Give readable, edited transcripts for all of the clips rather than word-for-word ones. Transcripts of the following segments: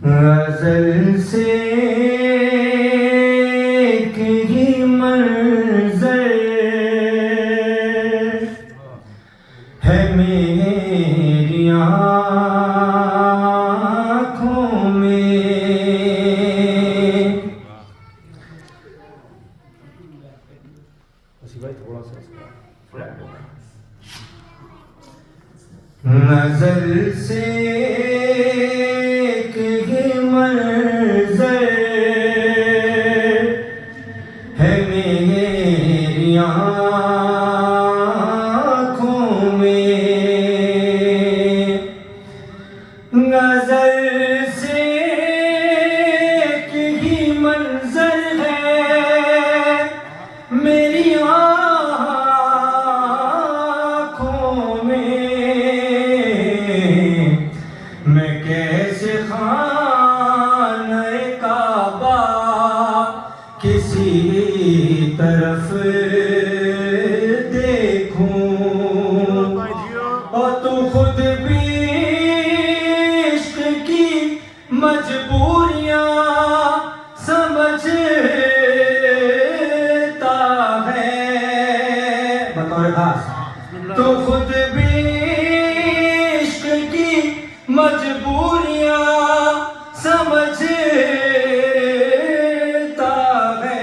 غزل سے کہیں منظر ہے میری آنکھوں میں، نظر سے کہیں منظر ہے میری آنکھوں میں، نظر سے کہیں منظر ہے میری آنکھوں میں، میں کیسے خانہ کعبہ کسی طرف دیکھوں، اور تو خود بھی عشق کی مجبوریاں سمجھتا ہے، بطور خاص تو خود بھی عشق کی مجبوریاں سمجھتا ہے،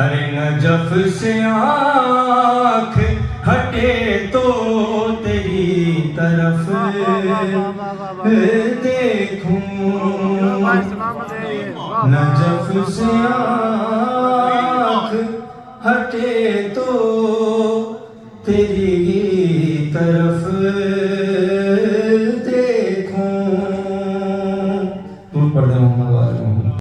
ارے نجف سے آنکھ ہٹے تو تیری طرف دیکھوں، نجف سے آنکھ ہٹے تو تیری طرف دیکھوں، تو پڑھ دے محمد